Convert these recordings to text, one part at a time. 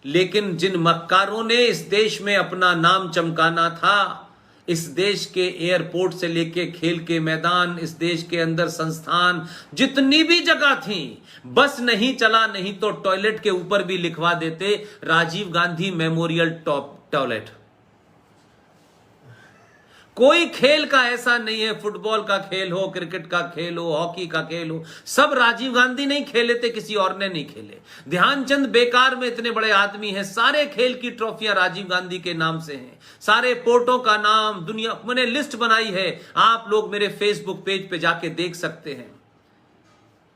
लेकिन जिन मक्कारों ने इस देश में अपना नाम चमकाना था, इस देश के एयरपोर्ट से लेके खेल के मैदान, इस देश के अंदर संस्थान, जितनी भी जगह थी, बस नहीं चला, नहीं तो टॉयलेट के ऊपर भी लिखवा देते राजीव गांधी मेमोरियल टॉयलेट। कोई खेल का ऐसा नहीं है, फुटबॉल का खेल हो, क्रिकेट का खेल हो, हॉकी का खेल हो, सब राजीव गांधी नहीं खेले थे, किसी और ने नहीं खेले। ध्यानचंद बेकार में इतने बड़े आदमी हैं, सारे खेल की ट्रॉफियां राजीव गांधी के नाम से हैं, सारे पोर्टों का नाम, दुनिया मैंने लिस्ट बनाई है, आप लोग मेरे फेसबुक पेज पे जाके देख सकते हैं।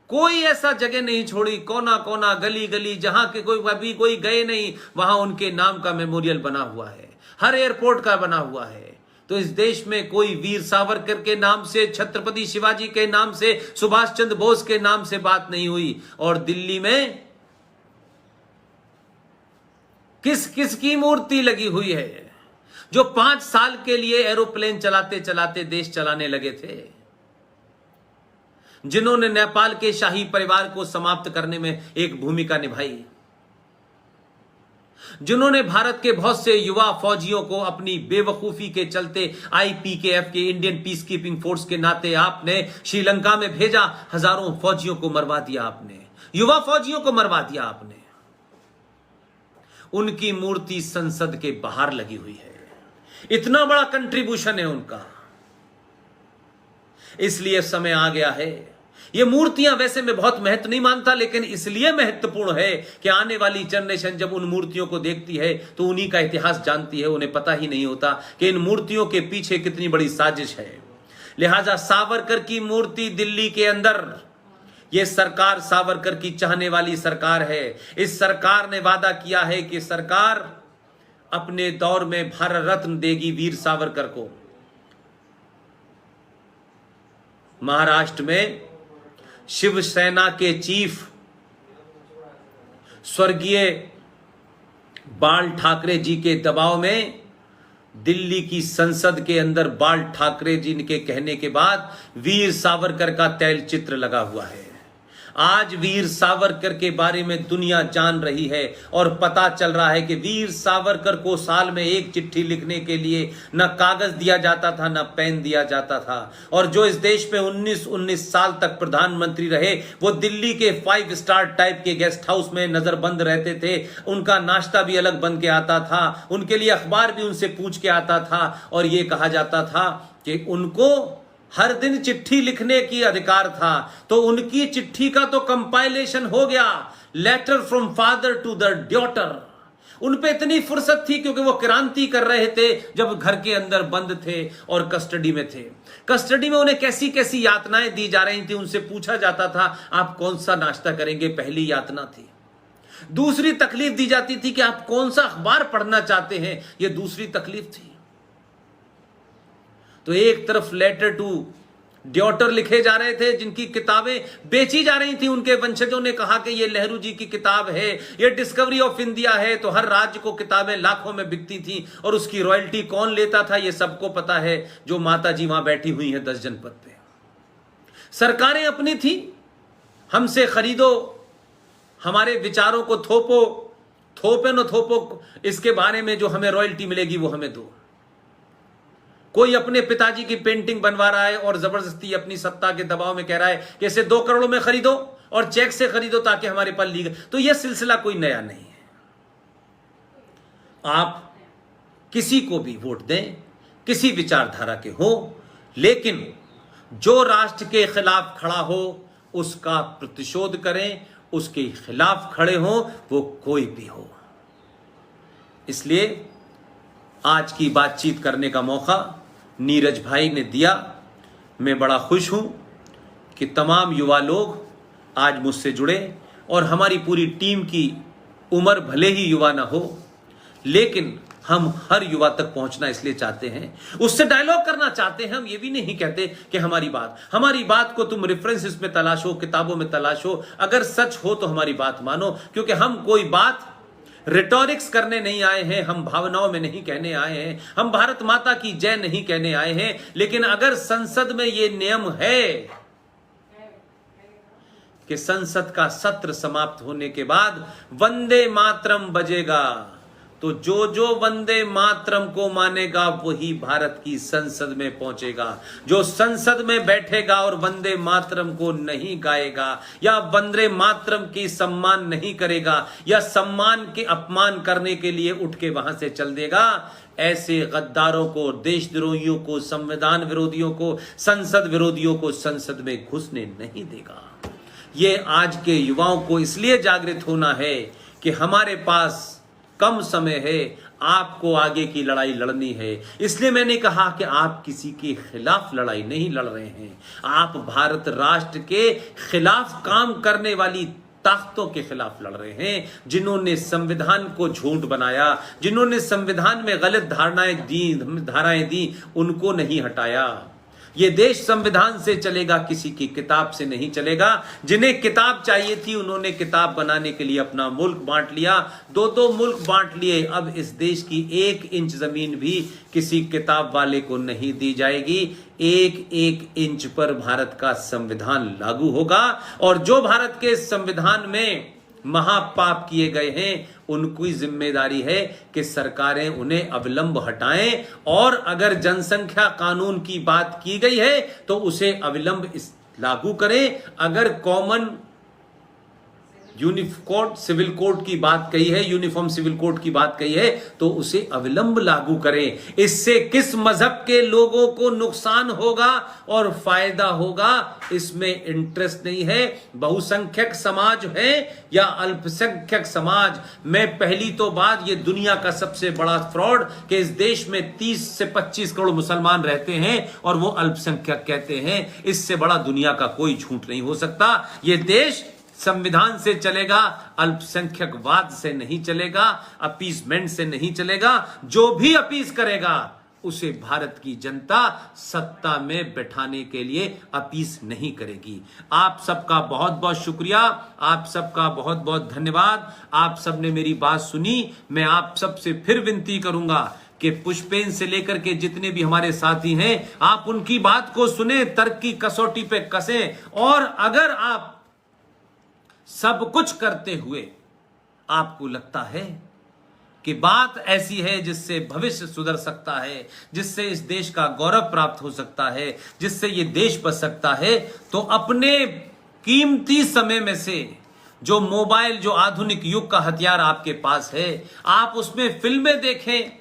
कोई ऐसा जगह नहीं छोड़ी, कोना कोना, गली गली, जहां के कोई अभी कोई गए नहीं, वहां उनके नाम का मेमोरियल बना हुआ है, हर एयरपोर्ट का बना हुआ है। तो इस देश में कोई वीर सावरकर के नाम से, छत्रपति शिवाजी के नाम से, सुभाष चंद्र बोस के नाम से बात नहीं हुई। और दिल्ली में किस किस की मूर्ति लगी हुई है, जो 5 साल के लिए एरोप्लेन चलाते चलाते देश चलाने लगे थे, जिन्होंने नेपाल के शाही परिवार को समाप्त करने में एक भूमिका निभाई, जिन्होंने भारत के बहुत से युवा फौजियों को अपनी बेवकूफी के चलते आईपीकेएफ के इंडियन पीस कीपिंग फोर्स के नाते आपने श्रीलंका में भेजा, हजारों फौजियों को मरवा दिया आपने, युवा फौजियों को मरवा दिया आपने। उनकी मूर्ति संसद के बाहर लगी हुई है, इतना बड़ा कंट्रीब्यूशन है उनका। इसलिए समय आ गया है, ये मूर्तियां वैसे मैं बहुत महत्व नहीं मानता, लेकिन इसलिए महत्वपूर्ण है कि आने वाली जनरेशन जब उन मूर्तियों को देखती है तो उन्हीं का इतिहास जानती है। उन्हें पता ही नहीं होता कि इन मूर्तियों के पीछे कितनी बड़ी साजिश है। लिहाजा सावरकर की मूर्ति दिल्ली के अंदर, ये सरकार सावरकर की चाहने वाली सरकार है। इस सरकार ने वादा किया है कि सरकार अपने दौर में भारत रत्न देगी वीर सावरकर को। महाराष्ट्र में शिवसेना के चीफ स्वर्गीय बाल ठाकरे जी के दबाव में दिल्ली की संसद के अंदर बाल ठाकरे जी के कहने के बाद वीर सावरकर का तैलचित्र लगा हुआ है। आज वीर सावरकर के बारे में दुनिया जान रही है और पता चल रहा है कि वीर सावरकर को साल में एक चिट्ठी लिखने के लिए न कागज दिया जाता था, न पेन दिया जाता था। और जो इस देश में 19 साल तक प्रधानमंत्री रहे, वो दिल्ली के 5 स्टार टाइप के गेस्ट हाउस में नजरबंद रहते थे। उनका नाश्ता भी अलग बन के आता था, उनके लिए अखबार भी उनसे पूछ के आता था, और ये कहा जाता था कि उनको हर दिन चिट्ठी लिखने की अधिकार था। तो उनकी चिट्ठी का तो कंपाइलेशन हो गया, letter from father to the daughter. उन पे इतनी फुर्सत थी क्योंकि वो क्रांति कर रहे थे जब घर के अंदर बंद थे और कस्टडी में थे। कस्टडी में उन्हें कैसी कैसी यातनाएं दी जा रही थी। उनसे पूछा जाता था आप कौन सा नाश्ता करेंगे, पहली यातना थी। दूसरी तकलीफ दी जाती थी कि आप कौन सा अखबार पढ़ना चाहते हैं, यह दूसरी तकलीफ थी। तो एक तरफ लेटर टू डॉटर लिखे जा रहे थे, जिनकी किताबें बेची जा रही थी। उनके वंशजों ने कहा कि ये नेहरू जी की किताब है, ये डिस्कवरी ऑफ इंडिया है। तो हर राज्य को किताबें लाखों में बिकती थी, और उसकी रॉयल्टी कौन लेता था ये सबको पता है, जो माता जी वहां बैठी हुई हैं 10 जनपद पे। सरकारें अपनी थी, हमसे खरीदो, हमारे विचारों को थोपो, थोपे न थोपो, इसके बारे में जो हमें रॉयल्टी मिलेगी वो हमें दो। कोई अपने पिताजी की पेंटिंग बनवा रहा है और जबरदस्ती अपनी सत्ता के दबाव में कह रहा है कि इसे 2 करोड़ में खरीदो और चेक से खरीदो ताकि हमारे पास लीगल। तो यह सिलसिला कोई नया नहीं है। आप किसी को भी वोट दें, किसी विचारधारा के हो, लेकिन जो राष्ट्र के खिलाफ खड़ा हो उसका प्रतिशोध करें, उसके खिलाफ खड़े हो वो कोई भी हो। इसलिए आज की बातचीत करने का मौका नीरज भाई ने दिया। मैं बड़ा खुश हूं कि तमाम युवा लोग आज मुझसे जुड़े, और हमारी पूरी टीम की उम्र भले ही युवा ना हो, लेकिन हम हर युवा तक पहुंचना इसलिए चाहते हैं, उससे डायलॉग करना चाहते हैं। हम ये भी नहीं कहते कि हमारी बात को तुम रेफरेंसेस में तलाशो, किताबों में तलाशो, अगर सच हो तो हमारी बात मानो, क्योंकि हम कोई बात रिटोरिक्स करने नहीं आए हैं, हम भावनाओं में नहीं कहने आए हैं, हम भारत माता की जय नहीं कहने आए हैं। लेकिन अगर संसद में यह नियम है कि संसद का सत्र समाप्त होने के बाद वंदे मातरम बजेगा, तो जो जो वंदे मातरम को मानेगा वही भारत की संसद में पहुंचेगा। जो संसद में बैठेगा और वंदे मातरम को नहीं गाएगा या वंदे मातरम की सम्मान नहीं करेगा या सम्मान के अपमान करने के लिए उठ के वहां से चल देगा, ऐसे गद्दारों को, देशद्रोहियों को, संविधान विरोधियों को, संसद विरोधियों को संसद में घुसने नहीं देगा। ये आज के युवाओं को इसलिए जागृत होना है कि हमारे पास कम समय है, आपको आगे की लड़ाई लड़नी है। इसलिए मैंने कहा कि आप किसी के खिलाफ लड़ाई नहीं लड़ रहे हैं, आप भारत राष्ट्र के खिलाफ काम करने वाली ताकतों के खिलाफ लड़ रहे हैं, जिन्होंने संविधान को झूठ बनाया, जिन्होंने संविधान में गलत धाराएं दी, उनको नहीं हटाया। ये देश संविधान से चलेगा, किसी की किताब से नहीं चलेगा। जिन्हें किताब चाहिए थी उन्होंने किताब बनाने के लिए अपना मुल्क बांट लिया, दो मुल्क बांट लिए। अब इस देश की 1 इंच जमीन भी किसी किताब वाले को नहीं दी जाएगी। 1 इंच पर भारत का संविधान लागू होगा और जो भारत के संविधान में महापाप किए गए हैं उनकी जिम्मेदारी है कि सरकारें उन्हें अविलंब हटाएं, और अगर जनसंख्या कानून की बात की गई है तो उसे अविलंब लागू करें। अगर कॉमन यूनिफॉर्म सिविल कोड की बात कही है, यूनिफॉर्म सिविल कोड की बात कही है, तो उसे अविलंब लागू करें। इससे किस मजहब के लोगों को नुकसान होगा और फायदा होगा, इसमें इंटरेस्ट नहीं है। बहुसंख्यक समाज है या अल्पसंख्यक समाज, मैं पहली तो बात, ये दुनिया का सबसे बड़ा फ्रॉड कि इस देश में 30 से 25 करोड़ मुसलमान रहते हैं और वो अल्पसंख्यक कहते हैं। इससे बड़ा दुनिया का कोई झूठ नहीं हो सकता। ये देश संविधान से चलेगा, अल्पसंख्यकवाद से नहीं चलेगा, अपीसमेंट से नहीं चलेगा। जो भी अपीस करेगा उसे भारत की जनता सत्ता में बैठाने के लिए अपीस नहीं करेगी। आप सबका बहुत बहुत शुक्रिया, आप सबका बहुत बहुत धन्यवाद। आप सबने मेरी बात सुनी। मैं आप सबसे फिर विनती करूंगा कि पुष्पेन से लेकर के जितने भी हमारे साथी हैं, आप उनकी बात को सुने, तर्क की कसौटी पे कसें, और अगर आप सब कुछ करते हुए आपको लगता है कि बात ऐसी है जिससे भविष्य सुधर सकता है, जिससे इस देश का गौरव प्राप्त हो सकता है, जिससे ये देश बच सकता है, तो अपने कीमती समय में से जो मोबाइल, जो आधुनिक युग का हथियार आपके पास है, आप उसमें फिल्में देखें,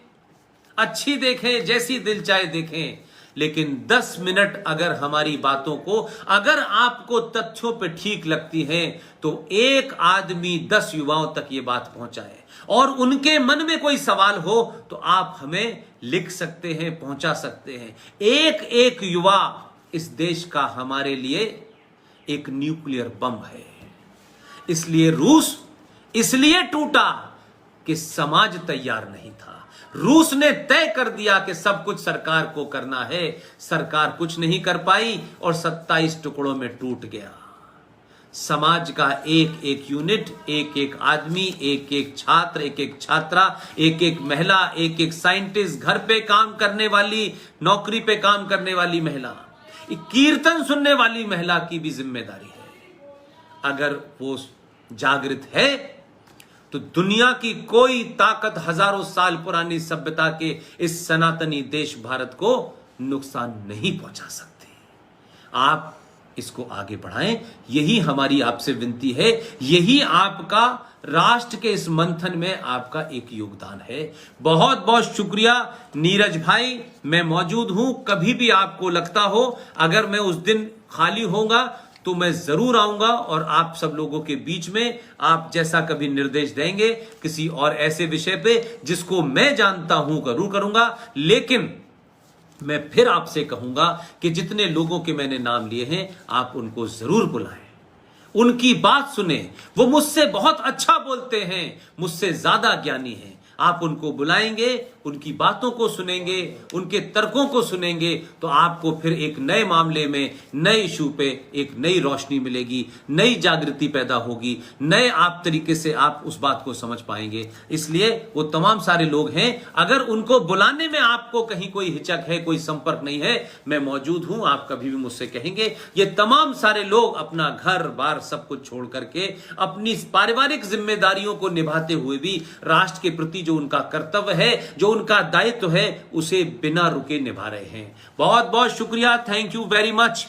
अच्छी देखें, जैसी दिल चाहे देखें, लेकिन 10 मिनट अगर हमारी बातों को, अगर आपको तथ्यों पे ठीक लगती है, तो एक आदमी 10 युवाओं तक ये बात पहुंचाए, और उनके मन में कोई सवाल हो तो आप हमें लिख सकते हैं, पहुंचा सकते हैं। एक युवा इस देश का हमारे लिए एक न्यूक्लियर बम है। इसलिए रूस इसलिए टूटा कि समाज तैयार नहीं था। रूस ने तय कर दिया कि सब कुछ सरकार को करना है, सरकार कुछ नहीं कर पाई और 27 टुकड़ों में टूट गया। समाज का एक यूनिट, एक आदमी, एक छात्र, एक छात्रा, एक महिला, एक साइंटिस्ट, घर पे काम करने वाली, नौकरी पे काम करने वाली महिला, कीर्तन सुनने वाली महिला की भी जिम्मेदारी है। अगर वो जागृत है तो दुनिया की कोई ताकत हजारों साल पुरानी सभ्यता के इस सनातनी देश भारत को नुकसान नहीं पहुंचा सकती। आप इसको आगे बढ़ाएं, यही हमारी आपसे विनती है, यही आपका राष्ट्र के इस मंथन में आपका एक योगदान है। बहुत बहुत शुक्रिया नीरज भाई, मैं मौजूद हूं, कभी भी आपको लगता हो, अगर मैं उस दिन खाली होऊंगा तो मैं जरूर आऊंगा और आप सब लोगों के बीच में आप जैसा कभी निर्देश देंगे किसी और ऐसे विषय पे जिसको मैं जानता हूं जरूर करूंगा। लेकिन मैं फिर आपसे कहूंगा कि जितने लोगों के मैंने नाम लिए हैं आप उनको जरूर बुलाएं, उनकी बात सुने। वो मुझसे बहुत अच्छा बोलते हैं, मुझसे ज्यादा ज्ञानी हैं। आप उनको बुलाएंगे, उनकी बातों को सुनेंगे, उनके तर्कों को सुनेंगे, तो आपको फिर एक नए मामले में, नए इशू पे एक नई रोशनी मिलेगी, नई जागृति पैदा होगी, नए आप तरीके से आप उस बात को समझ पाएंगे। इसलिए वो तमाम सारे लोग हैं, अगर उनको बुलाने में आपको कहीं कोई हिचक है, कोई संपर्क नहीं है, मैं मौजूद हूं, आप कभी भी मुझसे कहेंगे। ये तमाम सारे लोग अपना घर बार सब कुछ छोड़ करके अपनी पारिवारिक जिम्मेदारियों को निभाते हुए भी राष्ट्र के प्रति जो उनका कर्तव्य है, जो उनका दायित्व है, उसे बिना रुके निभा रहे हैं। बहुत बहुत शुक्रिया, थैंक यू वेरी मच।